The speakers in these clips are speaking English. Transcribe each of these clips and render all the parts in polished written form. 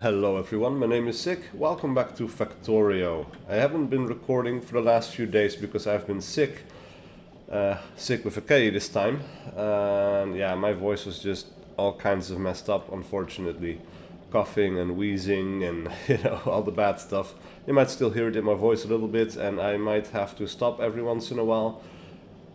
Hello everyone, my name is SiC. Welcome back to Factorio. I haven't been recording for the last few days because I've been sick. Sick with a K this time. And yeah, my voice was just all kinds of messed up, unfortunately. Coughing and wheezing and all the bad stuff. You might still hear it in my voice a little bit, and I might have to stop every once in a while.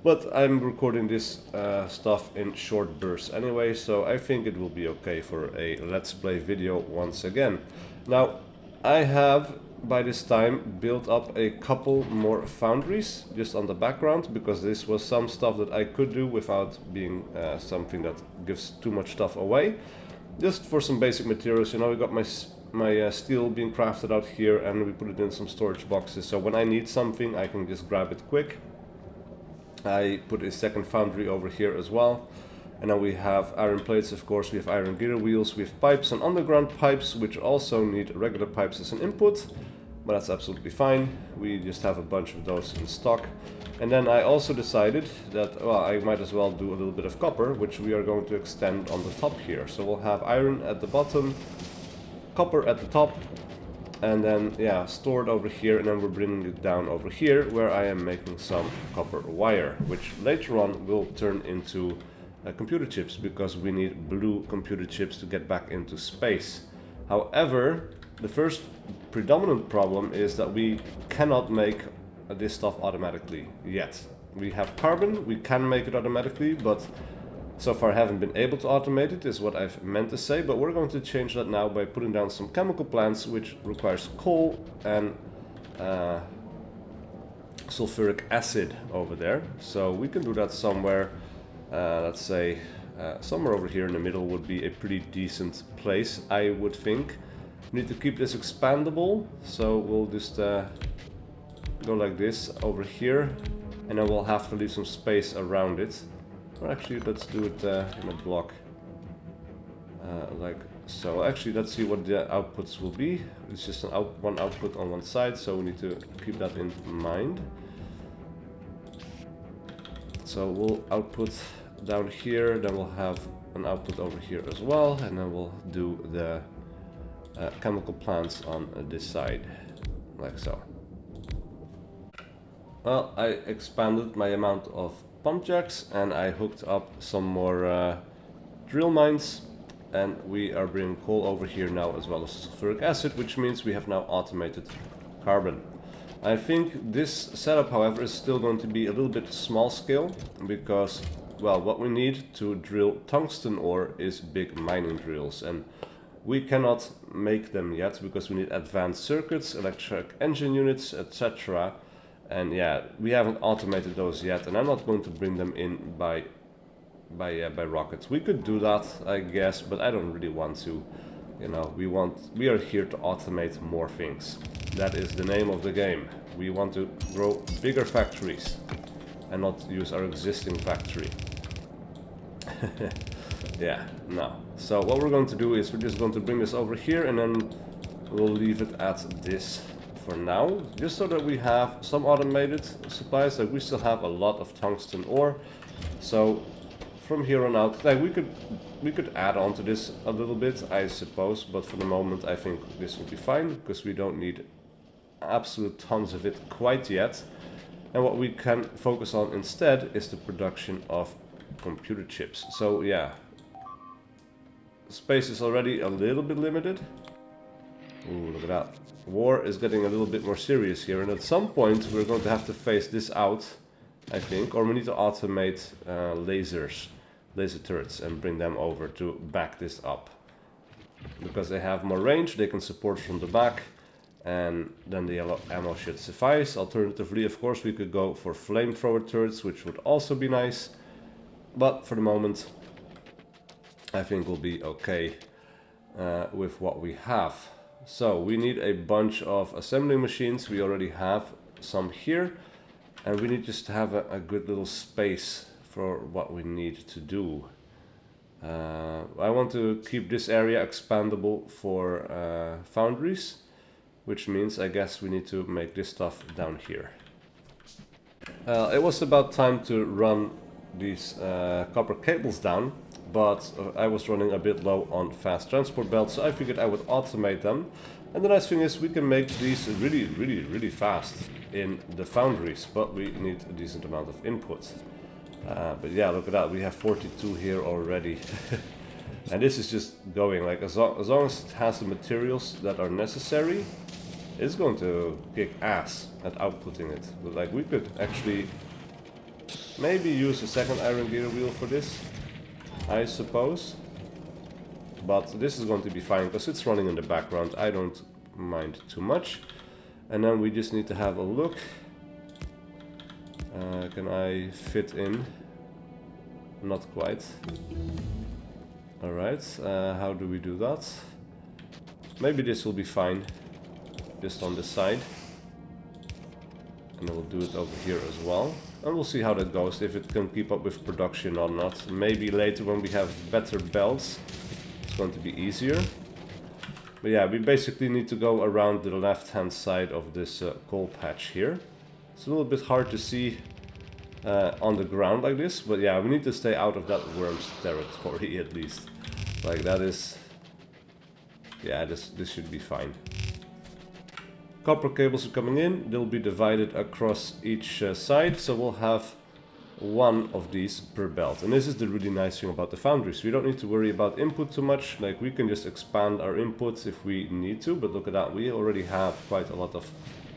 But I'm recording this stuff in short bursts anyway, so I think it will be okay for a Let's Play video once again. Now, I have by this time built up a couple more foundries just on the background, because this was some stuff that I could do without being something that gives too much stuff away. Just for some basic materials, we got my steel being crafted out here, and we put it in some storage boxes, so when I need something I can just grab it quick. I put a second foundry over here as well, and then we have iron plates, of course, we have iron gear wheels, we have pipes and underground pipes, which also need regular pipes as an input, but that's absolutely fine. We just have a bunch of those in stock. And then I also decided that, well, I might as well do a little bit of copper, which we are going to extend on the top here. So we'll have iron at the bottom, copper at the top, and then yeah, stored over here, and then we're bringing it down over here where I am making some copper wire, which later on will turn into computer chips, because we need blue computer chips to get back into space. However, the first predominant problem is that we cannot make this stuff automatically yet. We have carbon, we can make it automatically, but so far I haven't been able to automate it, is what I've meant to say, but we're going to change that now by putting down some chemical plants, which requires coal and sulfuric acid over there. So we can do that somewhere, let's say somewhere over here in the middle would be a pretty decent place, I would think. We need to keep this expandable, so we'll just go like this over here, and then we'll have to leave some space around it. Or actually, let's do it in a block, like so. Actually, let's see what the outputs will be. It's just one output on one side, so we need to keep that in mind. So we'll output down here, then we'll have an output over here as well, and then we'll do the chemical plants on this side, like so. Well, I expanded my amount of pump jacks, and I hooked up some more drill mines, and we are bringing coal over here now, as well as sulfuric acid, which means we have now automated carbon. I think this setup, however, is still going to be a little bit small scale, because, well, what we need to drill tungsten ore is big mining drills, and we cannot make them yet because we need advanced circuits, electric engine units, etc. And yeah, we haven't automated those yet, and I'm not going to bring them in by rockets. We could do that, I guess, but I don't really want to. We are here to automate more things. That is the name of the game. We want to grow bigger factories and not use our existing factory. Yeah, no. So what we're going to do is we're just going to bring this over here, and then we'll leave it at this for now, just so that we have some automated supplies. Like, we still have a lot of tungsten ore, so from here on out, like, we could add on to this a little bit, I suppose, but for the moment I think this will be fine, because we don't need absolute tons of it quite yet. And what we can focus on instead is the production of computer chips. So yeah, space is already a little bit limited. Ooh, look at that. War is getting a little bit more serious here, and at some point we're going to have to phase this out, I think, or we need to automate laser turrets and bring them over to back this up, because they have more range, they can support from the back, and then the yellow ammo should suffice. Alternatively, of course, we could go for flamethrower turrets, which would also be nice, but for the moment I think we'll be okay with what we have. So we need a bunch of assembling machines. We already have some here, and we need just to have a good little space for what we need to do. I want to keep this area expandable for foundries, which means I guess we need to make this stuff down here. It was about time to run these copper cables down, but I was running a bit low on fast transport belts, so I figured I would automate them. And the nice thing is we can make these really fast in the foundries, but we need a decent amount of input. But yeah, look at that, we have 42 here already. And this is just going, like, as long as it has the materials that are necessary, it's going to kick ass at outputting it. But like, we could actually maybe use a second iron gear wheel for this, I suppose. But this is going to be fine because it's running in the background. I don't mind too much. And then we just need to have a look. Can I fit in? Not quite. Alright, how do we do that? Maybe this will be fine. Just on the side. And we'll do it over here as well. And we'll see how that goes, if it can keep up with production or not. Maybe later when we have better belts, it's going to be easier. But yeah, we basically need to go around the left-hand side of this coal patch here. It's a little bit hard to see on the ground like this, but yeah, we need to stay out of that worm's territory at least. Like, that is... yeah, this should be fine. Copper cables are coming in, they'll be divided across each side, so we'll have one of these per belt. And this is the really nice thing about the foundries. We don't need to worry about input too much, like we can just expand our inputs if we need to, but look at that, we already have quite a lot of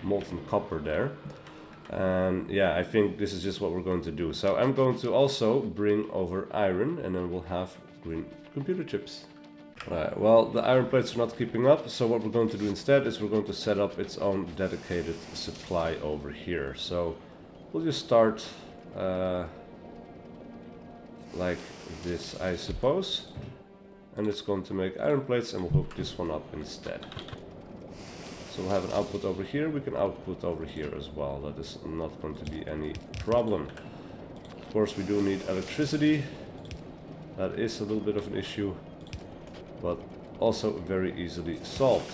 molten copper there. And yeah, I think this is just what we're going to do. So I'm going to also bring over iron, and then we'll have green computer chips. Right, well, the iron plates are not keeping up, so what we're going to do instead is we're going to set up its own dedicated supply over here. So we'll just start like this, I suppose. And it's going to make iron plates, and we'll hook this one up instead. So we'll have an output over here, we can output over here as well. That is not going to be any problem. Of course, we do need electricity. That is a little bit of an issue, but also very easily solved.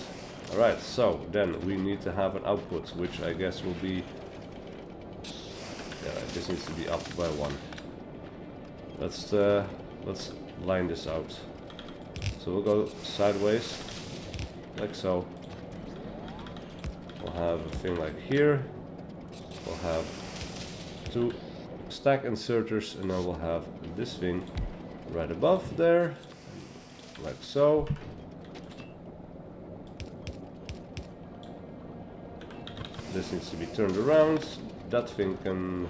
Alright, so then we need to have an output, which I guess will be... yeah, this needs to be up by 1. Let's line this out. So we'll go sideways, like so. We'll have a thing like here. We'll have 2 stack inserters, and then we'll have this thing right above there, like so. This needs to be turned around. That thing can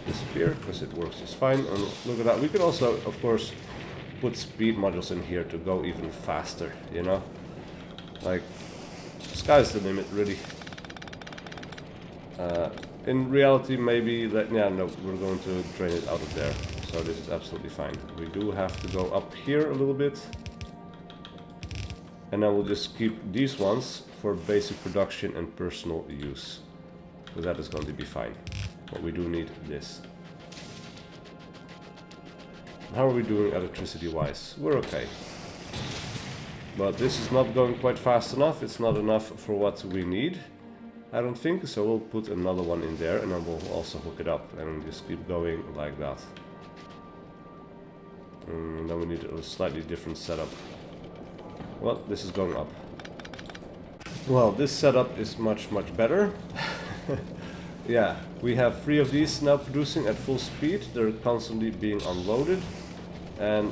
disappear because it works just fine. And look at that, we can also, of course, put speed modules in here to go even faster, you know? Like, sky's the limit, really. In reality, maybe that, yeah, no, we're going to drain it out of there. So this is absolutely fine. We do have to go up here a little bit. And then we'll just keep these ones for basic production and personal use. So that is going to be fine. But we do need this. How are we doing electricity wise? We're okay. But this is not going quite fast enough. It's not enough for what we need, I don't think. So we'll put another one in there, and then we'll also hook it up and just keep going like that. And then we need a slightly different setup. Well, this is going up. Well, this setup is much better. Yeah, we have 3 of these now producing at full speed. They're constantly being unloaded. And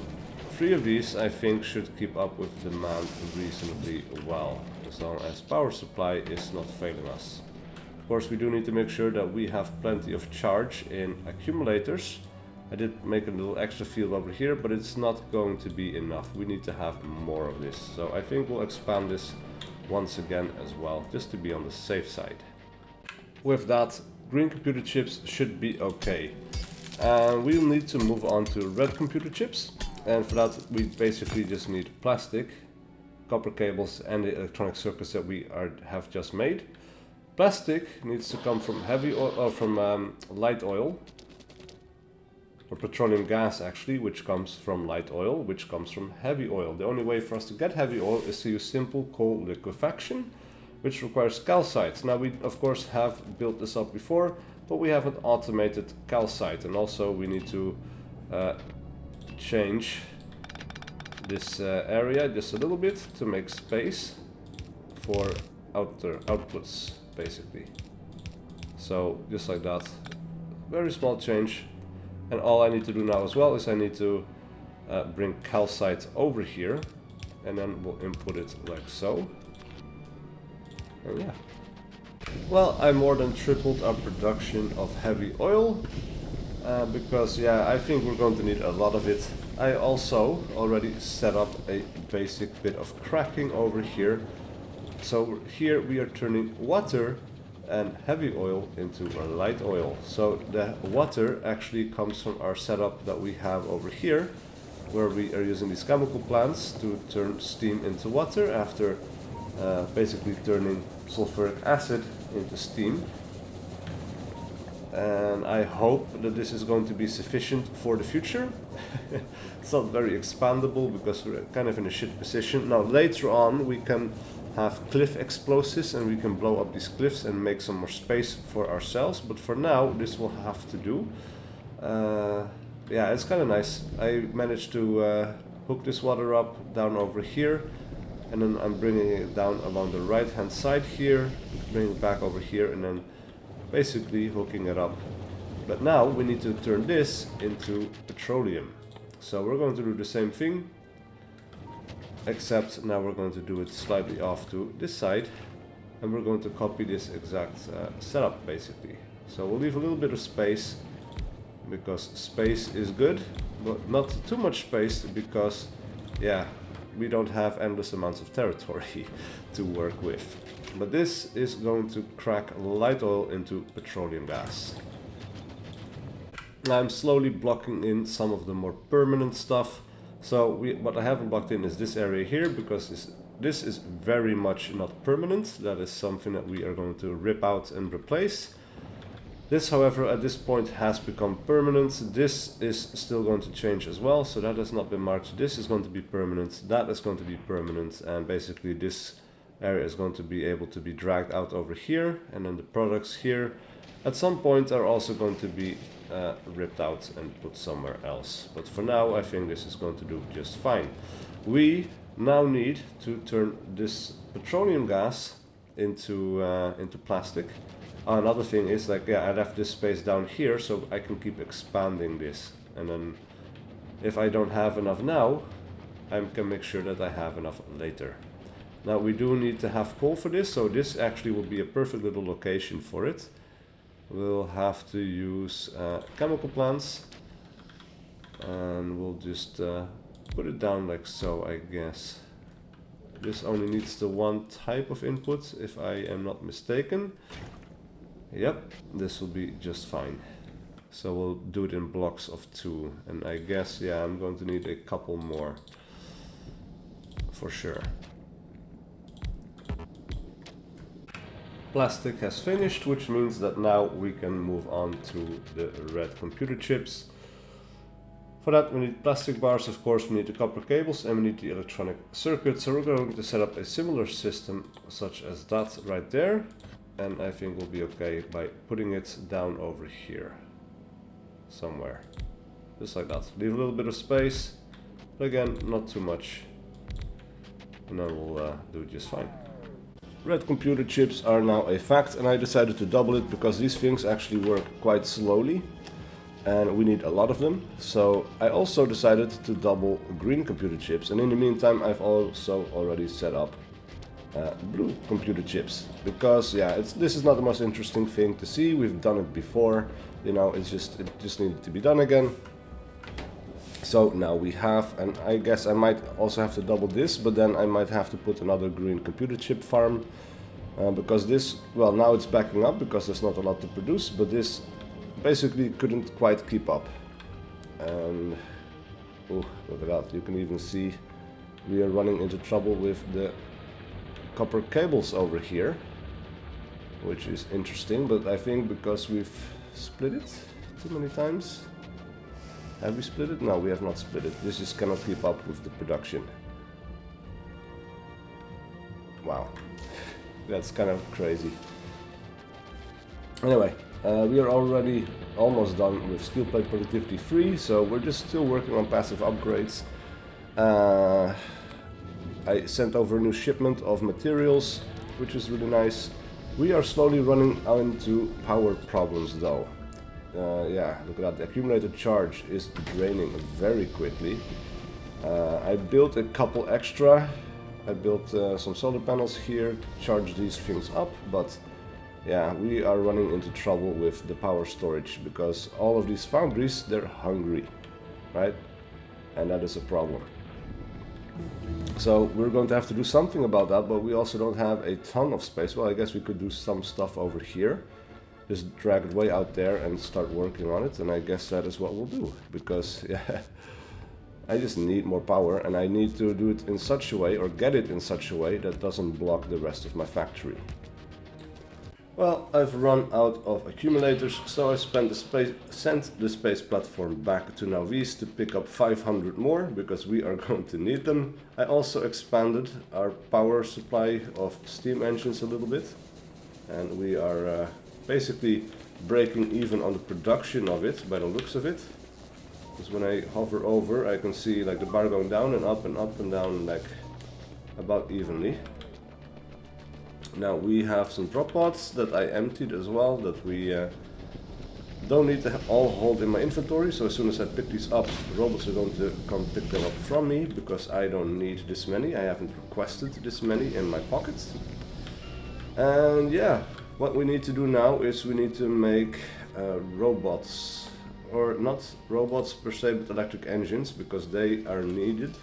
3 of these, I think, should keep up with demand reasonably well, as long as power supply is not failing us. Of course, we do need to make sure that we have plenty of charge in accumulators. I did make a little extra field over here, but it's not going to be enough. We need to have more of this. So I think we'll expand this once again as well, just to be on the safe side. With that, green computer chips should be okay. And we'll need to move on to red computer chips. And for that, we basically just need plastic, copper cables, and the electronic circuits that we have just made. Plastic needs to come from heavy oil, or from light oil, or petroleum gas actually, which comes from light oil, which comes from heavy oil. The only way for us to get heavy oil is to use simple coal liquefaction, which requires calcite. Now we of course have built this up before. but we have an automated calcite, and also we need to change this area just a little bit to make space for outer outputs, basically. So just like that, very small change. And all I need to do now as well is I need to bring calcite over here, and then we'll input it like so. And yeah. Well, I more than tripled our production of heavy oil, because yeah, I think we're going to need a lot of it. I also already set up a basic bit of cracking over here. So here we are turning water and heavy oil into light oil. So the water actually comes from our setup that we have over here, where we are using these chemical plants to turn steam into water after basically turning sulfuric acid into steam. And I hope that this is going to be sufficient for the future. It's not very expandable because we're kind of in a shit position. Now later on we can have cliff explosives and we can blow up these cliffs and make some more space for ourselves, but for now this will have to do. Yeah, it's kind of nice. I managed to hook this water up down over here, and then I'm bringing it down along the right hand side here, bring it back over here, and then basically hooking it up. But now we need to turn this into petroleum. So we're going to do the same thing, except now we're going to do it slightly off to this side, and we're going to copy this exact setup basically. So we'll leave a little bit of space, because space is good, but not too much space, because yeah, we don't have endless amounts of territory to work with. But this is going to crack light oil into petroleum gas. Now I'm slowly blocking in some of the more permanent stuff. So what I haven't blocked in is this area here, because this is very much not permanent. That is something that we are going to rip out and replace. This, however, at this point has become permanent. This is still going to change as well, so that has not been marked. This is going to be permanent, that is going to be permanent, and basically this area is going to be able to be dragged out over here, and then the products here at some point are also going to be ripped out and put somewhere else. But for now I think this is going to do just fine. We now need to turn this petroleum gas into plastic. Another thing is, like, yeah, I left this space down here so I can keep expanding this, and then if I don't have enough now, I can make sure that I have enough later. Now we do need to have coal for this, so this actually will be a perfect little location for it. We'll have to use chemical plants, and we'll just put it down like so, I guess. This only needs the one type of input, if I am not mistaken. Yep, this will be just fine. So we'll do it in blocks of 2, and I guess, yeah, I'm going to need a couple more for sure. Plastic has finished, which means that now we can move on to the red computer chips. For that we need plastic bars, of course, we need the copper cables, and we need the electronic circuit. So we're going to set up a similar system such as that right there, and I think we'll be okay by putting it down over here somewhere, just like that. Leave a little bit of space, but again, not too much, and then we'll do it just fine. Red computer chips are now a fact, and I decided to double it because these things actually work quite slowly and we need a lot of them. So I also decided to double green computer chips, and in the meantime I've also already set up blue computer chips, because yeah, this is not the most interesting thing to see. We've done it before, you know, it just needed to be done again. So now we have, and I guess I might also have to double this, but then I might have to put another green computer chip farm, because this, well, now it's backing up because there's not a lot to produce, but this basically couldn't quite keep up. And oh, look at that, you can even see we are running into trouble with the copper cables over here, which is interesting, but I think because we've split it too many times. Have we split it? No, we have not split it. This just cannot keep up with the production. Wow, that's kind of crazy. Anyway, We are already almost done with steel plate productivity 3, so we're just still working on passive upgrades. I sent over a new shipment of materials, which is really nice. We are slowly running into power problems though. Yeah, look at that, the accumulated charge is draining very quickly. I built a couple extra. I built some solar panels here to charge these things up, but yeah, we are running into trouble with the power storage because all of these foundries, they're hungry, right? And that is a problem. So we're going to have to do something about that, but we also don't have a ton of space. Well, I guess we could do some stuff over here. Just drag it way out there and start working on it, and I guess that is what we'll do. Because, yeah, I just need more power, and I need to do it in such a way, or get it in such a way, that doesn't block the rest of my factory. Well, I've run out of accumulators, so I sent the space platform back to Nauvis to pick up 500 more, because we are going to need them. I also expanded our power supply of steam engines a little bit, and we are basically breaking even on the production of it, by the looks of it. Because when I hover over, I can see like the bar going down and up and down, like about evenly. Now we have some drop pods that I emptied as well, that we don't need to all hold in my inventory, so as soon as I pick these up, the robots are going to come pick them up from me, because I don't need this many, I haven't requested this many in my pockets. And yeah, what we need to do now is we need to make robots, or not robots per se, but electric engines, because they are needed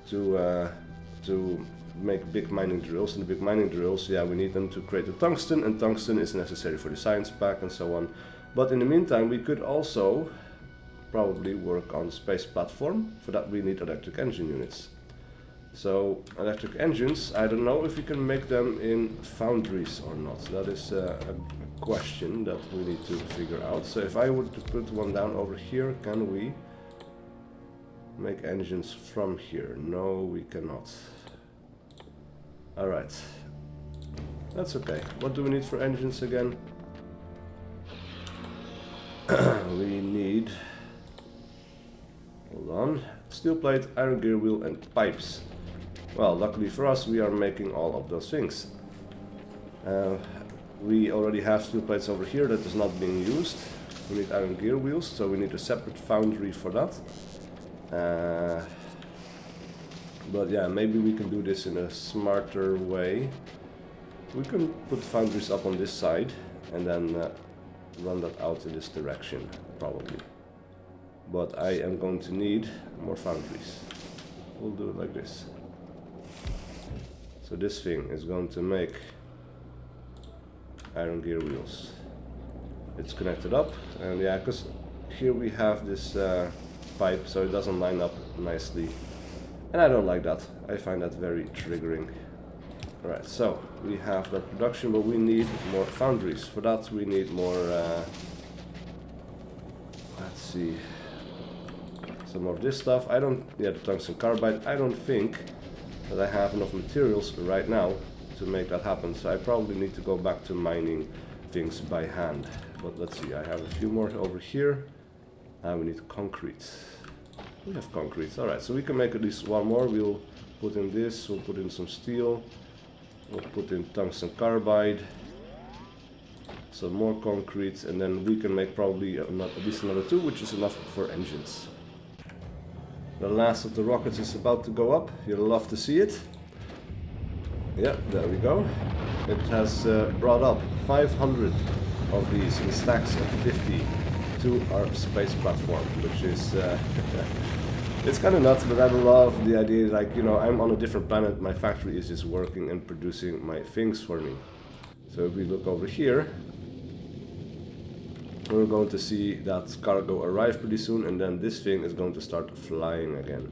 to make big mining drills, and the big mining drills, yeah, we need them to create the tungsten, and tungsten is necessary for the science pack and so on. But in the meantime, we could also probably work on space platform. For that we need electric engine units. So electric engines, I don't know if we can make them in foundries or not. That is a question that we need to figure out. So if I were to put one down over here, can we make engines from here? No, we cannot. Alright, that's okay. What do we need for engines again? We need, hold on, steel plate, iron gear wheel and pipes. Well, luckily for us, we are making all of those things. We already have steel plates over here that is not being used. We need iron gear wheels, so we need a separate foundry for that. But yeah, maybe we can do this in a smarter way. We can put foundries up on this side and then run that out in this direction, probably. But I am going to need more foundries. We'll do it like this. So this thing is going to make iron gear wheels. It's connected up, and yeah, because here we have this pipe, so it doesn't line up nicely. And I don't like that. I find that very triggering. Alright, so we have that production, but we need more foundries. For that we need more, let's see, some more of this stuff. The tungsten carbide, I don't think that I have enough materials right now to make that happen. So I probably need to go back to mining things by hand. But let's see, I have a few more over here. We need concrete. We have concrete, alright, so we can make at least one more. We'll put in this, we'll put in some steel, we'll put in tungsten carbide, some more concrete, and then we can make probably at least another two, which is enough for engines. The last of the rockets is about to go up. You'll love to see it. Yeah, there we go. It has brought up 500 of these in stacks of 50 to our space platform, which is it's kind of nuts, but I love the idea, like, you know, I'm on a different planet, my factory is just working and producing my things for me. So if we look over here, we're going to see that cargo arrive pretty soon, and then this thing is going to start flying again.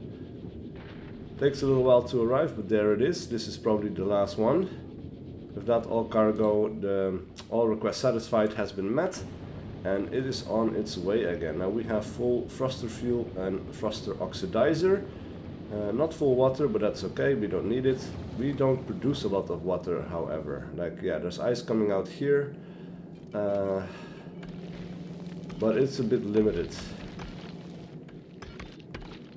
Takes a little while to arrive, but there it is. This is probably the last one. With that, all cargo, all requests satisfied has been met, and it is on its way again. Now we have full thruster fuel and thruster oxidizer. Not full water, but that's okay, we don't need it. We don't produce a lot of water, however. Like, yeah, there's ice coming out here. but it's a bit limited.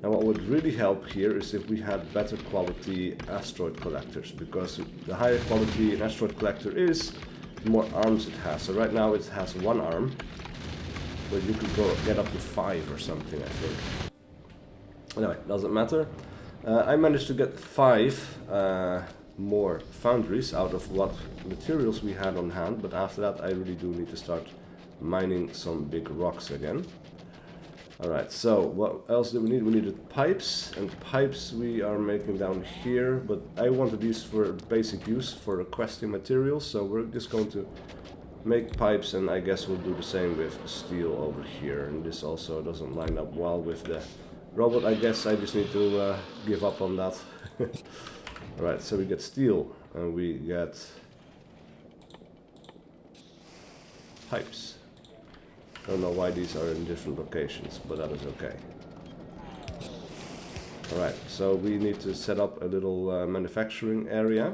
Now what would really help here is if we had better quality asteroid collectors, because the higher quality an asteroid collector is, the more arms it has. So right now it has one arm, but you could get up to 5 or something, I think. Anyway, doesn't matter. I managed to get 5 more foundries out of what materials we had on hand, but after that I really do need to start mining some big rocks again. Alright, so what else do we need? We needed pipes, and pipes we are making down here, but I wanted these for basic use for requesting materials, so we're just going to make pipes, and I guess we'll do the same with steel over here. And this also doesn't line up well with the robot. I guess I just need to give up on that. Alright, so we get steel, and we get pipes. I don't know why these are in different locations, but that is okay. Alright, so we need to set up a little manufacturing area.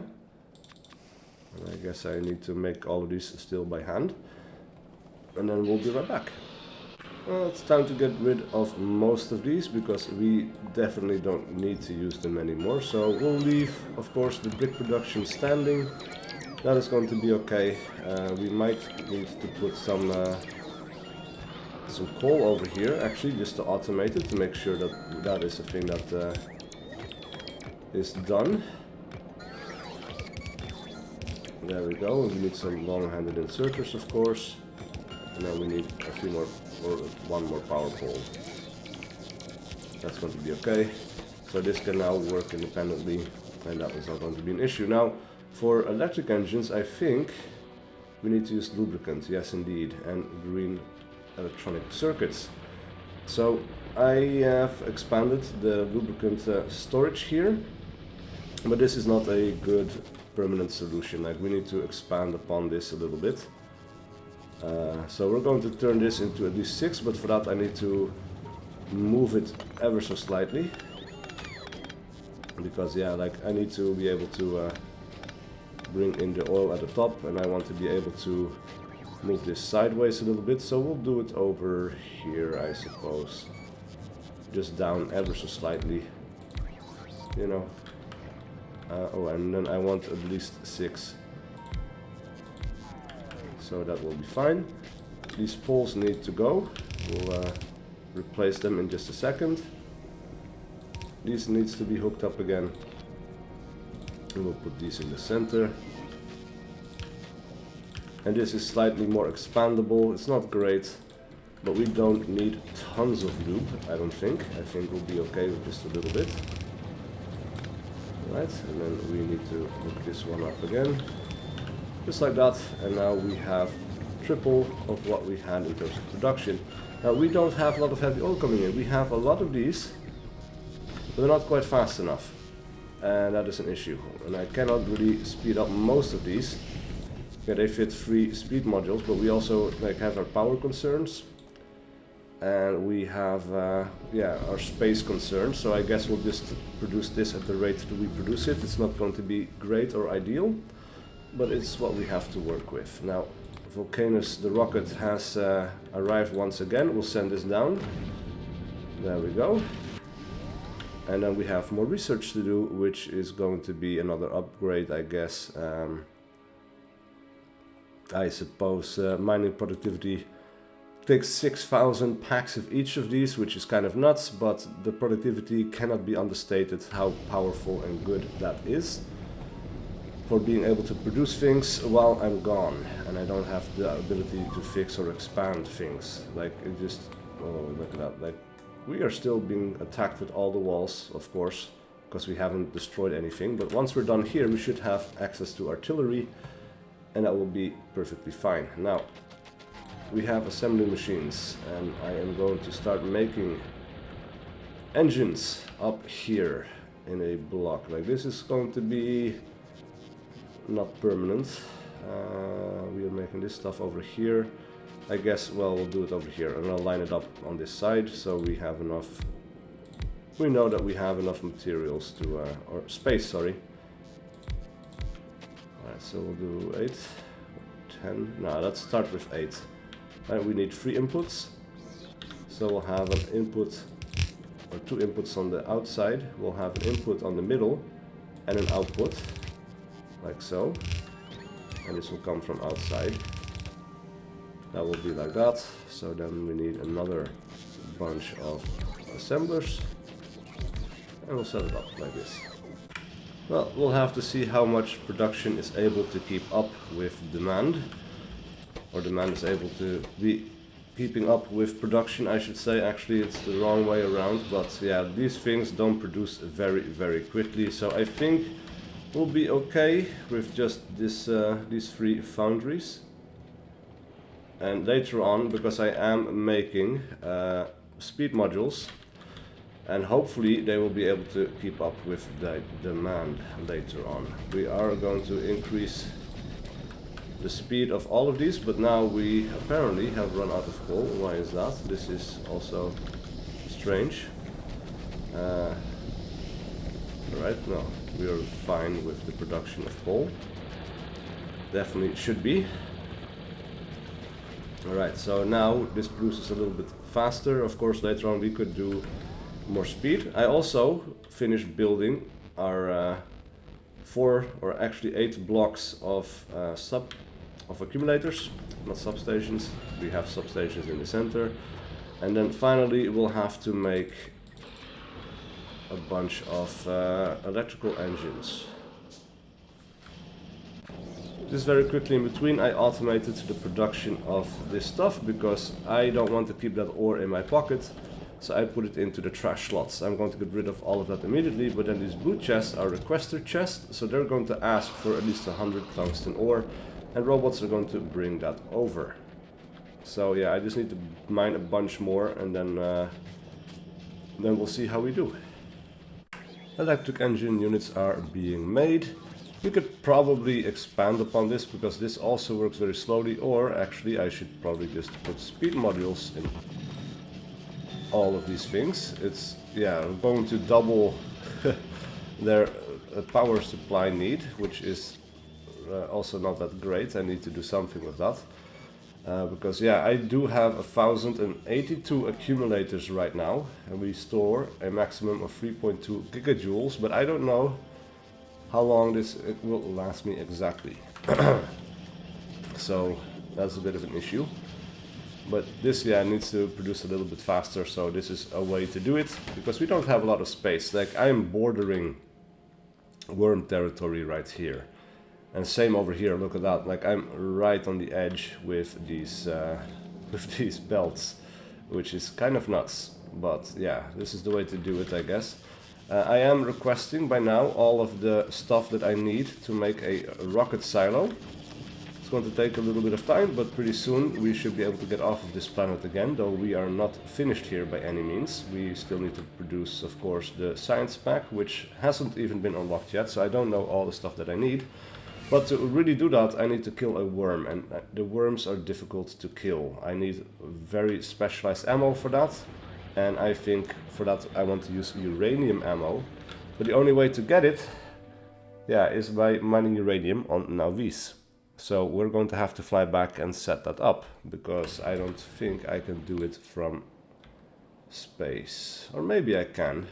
And I guess I need to make all of these still by hand. And then we'll be right back. Well, it's time to get rid of most of these, because we definitely don't need to use them anymore. So we'll leave, of course, the brick production standing. That is going to be okay. We might need to put some coal over here, actually, just to automate it, to make sure that that is a thing that is done. There we go. We need some long-handed inserters, of course, and then we need a few more, or one more power pole. That's going to be okay. So this can now work independently, and that is not going to be an issue. Now, for electric engines, I think we need to use lubricant. Yes, indeed, and green electronic circuits. So I have expanded the lubricant storage here, but this is not a good permanent solution. Like, we need to expand upon this a little bit. So we're going to turn this into at least 6, but for that I need to move it ever so slightly, because yeah, like, I need to be able to bring in the oil at the top, and I want to be able to move this sideways a little bit, so we'll do it over here, I suppose. Just down ever so slightly, you know. Oh, and then I want at least 6. So that will be fine. These poles need to go. We'll replace them in just a second. These needs to be hooked up again. And we'll put these in the center. And this is slightly more expandable. It's not great, but we don't need tons of lube, I don't think. I think we'll be okay with just a little bit. Right, and then we need to hook this one up again. Just like that, and now we have triple of what we had in terms of production. Now we don't have a lot of heavy oil coming in. We have a lot of these, but they're not quite fast enough. And that is an issue. And I cannot really speed up most of these. Yeah, they fit 3 speed modules, but we also have our power concerns, and we have yeah, our space concerns. So I guess we'll just produce this at the rate that we produce it. It's not going to be great or ideal, but it's what we have to work with. Now, Vulcanus, the rocket, has arrived once again. We'll send this down. There we go. And then we have more research to do, which is going to be another upgrade, I guess. I suppose mining productivity takes 6,000 packs of each of these, which is kind of nuts, but the productivity cannot be understated how powerful and good that is for being able to produce things while I'm gone and I don't have the ability to fix or expand things. Like, it just, oh, look at that. Like, we are still being attacked with all the walls, of course, because we haven't destroyed anything, but once we're done here we should have access to artillery, and that will be perfectly fine. Now, we have assembly machines, and I am going to start making engines up here in a block. Like, this is going to be not permanent. We are making this stuff over here. I guess, well, we'll do it over here, and I'll line it up on this side so we have enough. We know that we have enough materials to, or space, sorry. Alright, so we'll do 8, 10. No, let's start with 8. Right, we need 3 inputs. So we'll have an input, or two inputs on the outside. We'll have an input on the middle and an output, like so. And this will come from outside. That will be like that. So then we need another bunch of assemblers. And we'll set it up like this. Well, we'll have to see how much production is able to keep up with demand. Or demand is able to be keeping up with production, I should say. Actually, it's the wrong way around. But yeah, these things don't produce very, very quickly. So I think we'll be okay with just this, these three foundries. And later on, because I am making speed modules, and hopefully they will be able to keep up with the demand later on. We are going to increase the speed of all of these, but now we apparently have run out of coal. Why is that? This is also strange. Alright, no, we are fine with the production of coal. Definitely should be. Alright, so now this produces a little bit faster. Of course, later on we could do more speed. I also finished building our 4 or actually 8 blocks of accumulators, not substations. We have substations in the center. And then finally we'll have to make a bunch of electrical engines. Just very quickly in between, I automated the production of this stuff because I don't want to keep that ore in my pocket. So I put it into the trash slots. I'm going to get rid of all of that immediately, but then these blue chests are requester chests, so they're going to ask for at least 100 tungsten ore, and robots are going to bring that over. So yeah, I just need to mine a bunch more, and then we'll see how we do. Electric engine units are being made. You could probably expand upon this, because this also works very slowly, or actually I should probably just put speed modules in all of these things. It's, yeah, going to double their power supply need, which is also not that great. I need to do something with that. Because yeah, I do have 1082 accumulators right now, and we store a maximum of 3.2 gigajoules, but I don't know how long it will last me exactly. So that's a bit of an issue. But this, yeah, needs to produce a little bit faster, so this is a way to do it, because we don't have a lot of space. Like, I'm bordering worm territory right here. And same over here, look at that. Like, I'm right on the edge with these belts, which is kind of nuts. But yeah, this is the way to do it, I guess. I am requesting by now all of the stuff that I need to make a rocket silo. It's going to take a little bit of time, but pretty soon we should be able to get off of this planet again, though we are not finished here by any means. We still need to produce, of course, the science pack, which hasn't even been unlocked yet, so I don't know all the stuff that I need. But to really do that, I need to kill a worm, and the worms are difficult to kill. I need very specialized ammo for that, and I think for that I want to use uranium ammo. But the only way to get it, yeah, is by mining uranium on Nauvis. So we're going to have to fly back and set that up, because I don't think I can do it from space. Or maybe I can.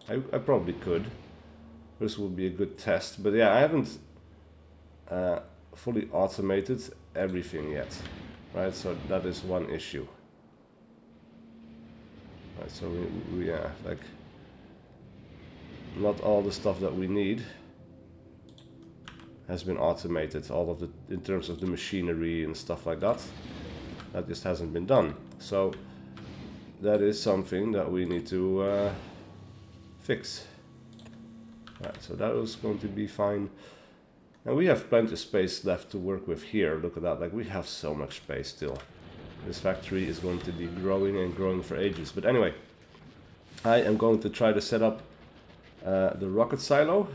I probably could. This will be a good test. But yeah, I haven't fully automated everything yet. Right, so that is one issue. Right, so we yeah, like, not all the stuff that we need has been automated, all of the, in terms of the machinery and stuff like that. That just hasn't been done. So that is something that we need to fix. Right, so that is going to be fine. And we have plenty of space left to work with here. Look at that, like, we have so much space still. This factory is going to be growing and growing for ages. But anyway, I am going to try to set up the rocket silo.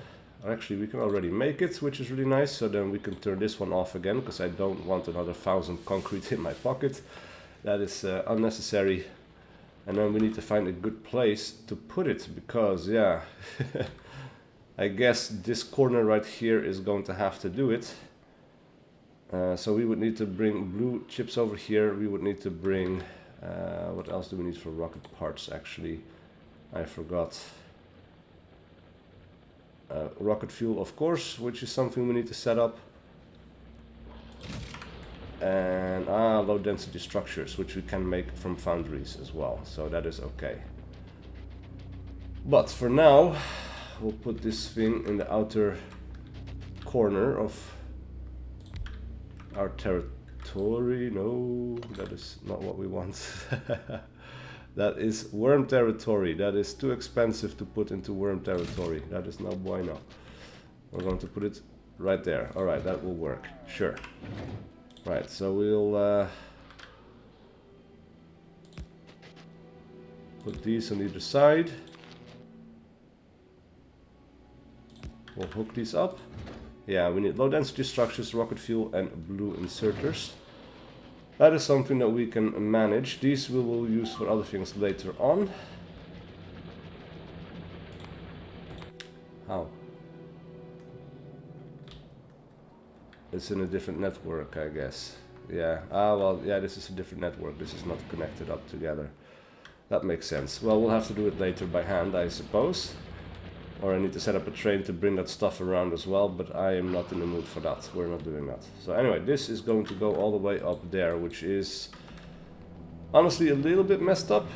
Actually, we can already make it, which is really nice. So then we can turn this one off again, because I don't want another 1000 concrete in my pocket. That is unnecessary. And then we need to find a good place to put it, because, yeah, I guess this corner right here is going to have to do it. So we would need to bring blue chips over here. We would need to bring What else do we need for rocket parts, actually? I forgot. Rocket fuel, of course, which is something we need to set up. And low density structures, which we can make from foundries as well, so that is okay. But for now, we'll put this thing in the outer corner of our territory. No, that is not what we want. That is worm territory. That is too expensive to put into worm territory. That is no bueno. We're going to put it right there. Alright, that will work. Sure. Right, so we'll put these on either side. We'll hook these up. Yeah, we need low density structures, rocket fuel, and blue inserters. That is something that we can manage. These we will use for other things later on. How? It's in a different network, I guess. Yeah, well, yeah, this is a different network. This is not connected up together. That makes sense. Well, we'll have to do it later by hand, I suppose. Or I need to set up a train to bring that stuff around as well, but I am not in the mood for that. We're not doing that. So anyway, this is going to go all the way up there, which is honestly a little bit messed up.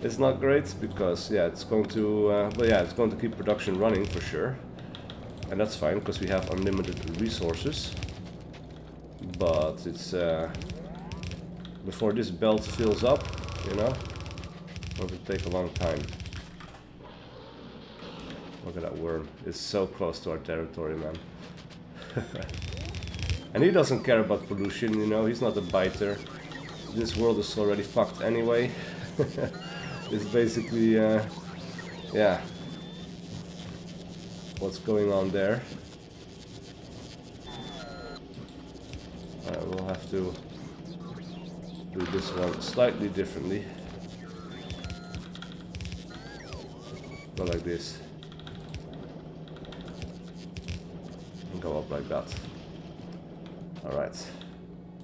It's not great because, yeah, it's going to, but yeah, it's going to keep production running for sure. And that's fine, because we have unlimited resources. But it's, before this belt fills up, you know, it's going to take a long time. Look at that worm. It's so close to our territory, man. And he doesn't care about pollution, you know, he's not a biter. This world is already fucked anyway. It's basically, yeah. What's going on there. We'll have to do this one slightly differently. Go like this. And go up like that. Alright.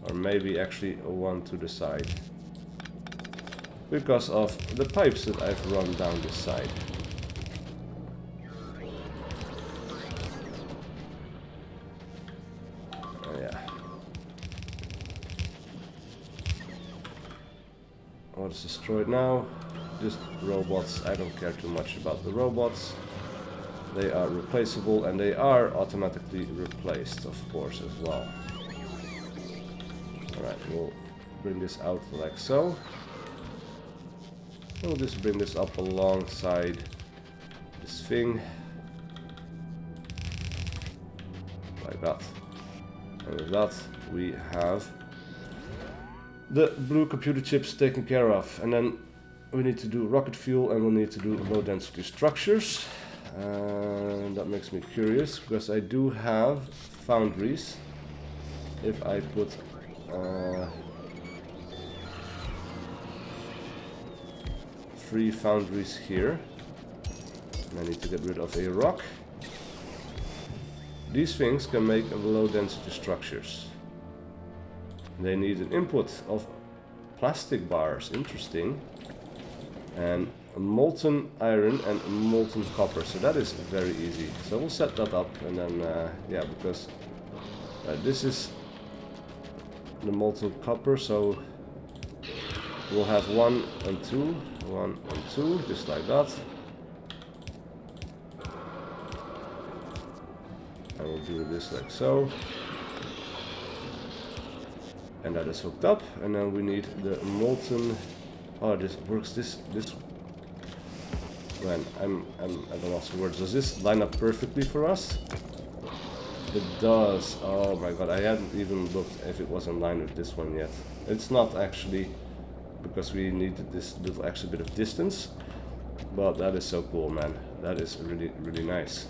Or maybe actually one to the side. Because of the pipes that I've run down this side. What's destroyed now? Just robots. I don't care too much about the robots. They are replaceable and they are automatically replaced, of course, as well. Alright, we'll bring this out like so. We'll just bring this up alongside this thing. Like that. And with that, we have the blue computer chips taken care of. And then we need to do rocket fuel and we'll need to do low density structures. And that makes me curious, because I do have foundries. If I put 3 foundries here, and I need to get rid of a rock. These things can make low density structures. They need an input of plastic bars, interesting, and molten iron and molten copper, so that is very easy. So we'll set that up, and then yeah, because this is the molten copper, so we'll have 1 and 2, 1 and 2, just like that. And we'll do this like so. And that is hooked up, and then we need the molten. Oh, this works. This man, I'm at a loss for words. Does this line up perfectly for us? It does. Oh my god, I hadn't even looked if it was in line with this one yet. It's not actually, because we needed this little extra bit of distance. But that is so cool, man. That is really, really nice.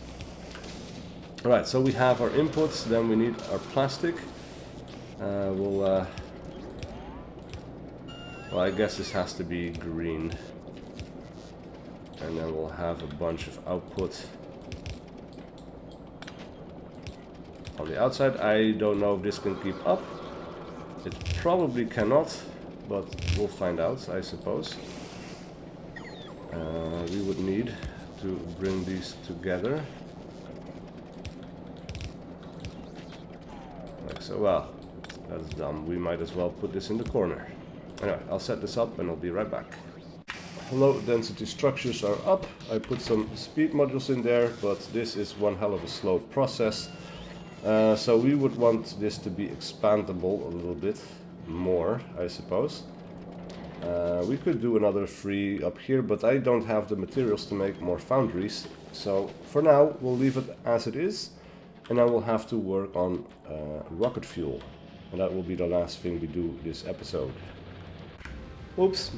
Alright, so we have our inputs, then we need our plastic. Well, I guess this has to be green. And then we'll have a bunch of output on the outside. I don't know if this can keep up. It probably cannot. but we'll find out, I suppose. We would need to bring these together. Like so. Well, that's dumb. We might as well put this in the corner. Anyway, I'll set this up and I'll be right back. Low density structures are up. I put some speed modules in there, but this is one hell of a slow process. So we would want this to be expandable a little bit more, I suppose. We could do another free up here, but I don't have the materials to make more foundries. So for now, we'll leave it as it is, and I will have to work on rocket fuel. And that will be the last thing we do this episode. Oops.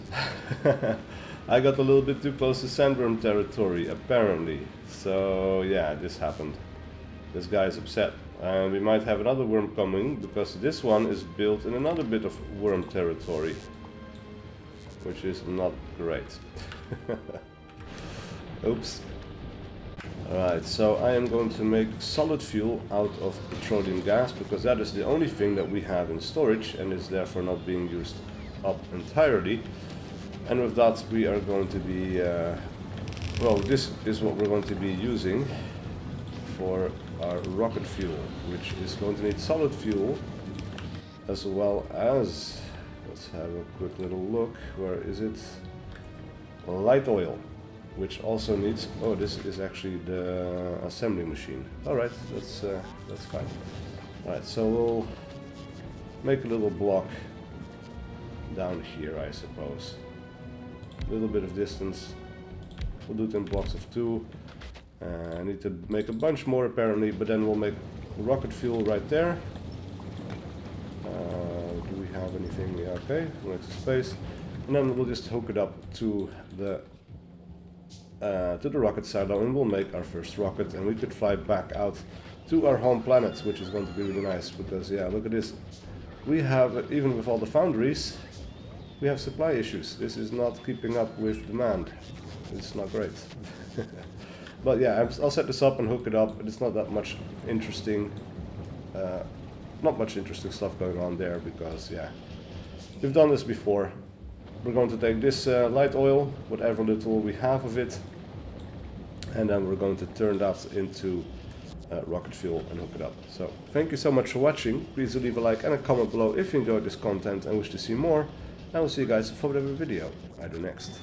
I got a little bit too close to sandworm territory, apparently. So yeah, this happened. This guy is upset. And we might have another worm coming, because this one is built in another bit of worm territory. Which is not great. Oops. Alright, so I am going to make solid fuel out of petroleum gas, because that is the only thing that we have in storage and is therefore not being used up entirely. And with that we are going to be, well, this is what we're going to be using for our rocket fuel, which is going to need solid fuel as well as, let's have a quick little look, where is it? Light oil, which also needs, oh, this is actually the assembly machine. Alright, that's fine. Alright, so we'll make a little block down here, I suppose. A little bit of distance. We'll do it in blocks of 2. I need to make a bunch more apparently, but then we'll make rocket fuel right there. Do we have anything? Yeah, okay, next space. And then we'll just hook it up to the rocket silo, and we'll make our first rocket, and we could fly back out to our home planet, which is going to be really nice, because yeah, look at this. We have, even with all the foundries, we have supply issues. This is not keeping up with demand. It's not great. But yeah, I'll set this up and hook it up. It's not that much interesting, not much interesting stuff going on there, because yeah, we've done this before. We're going to take this light oil, whatever little we have of it, and then we're going to turn that into rocket fuel and hook it up. So thank you so much for watching. Please do leave a like and a comment below if you enjoyed this content and wish to see more. And we'll see you guys for whatever video I do next.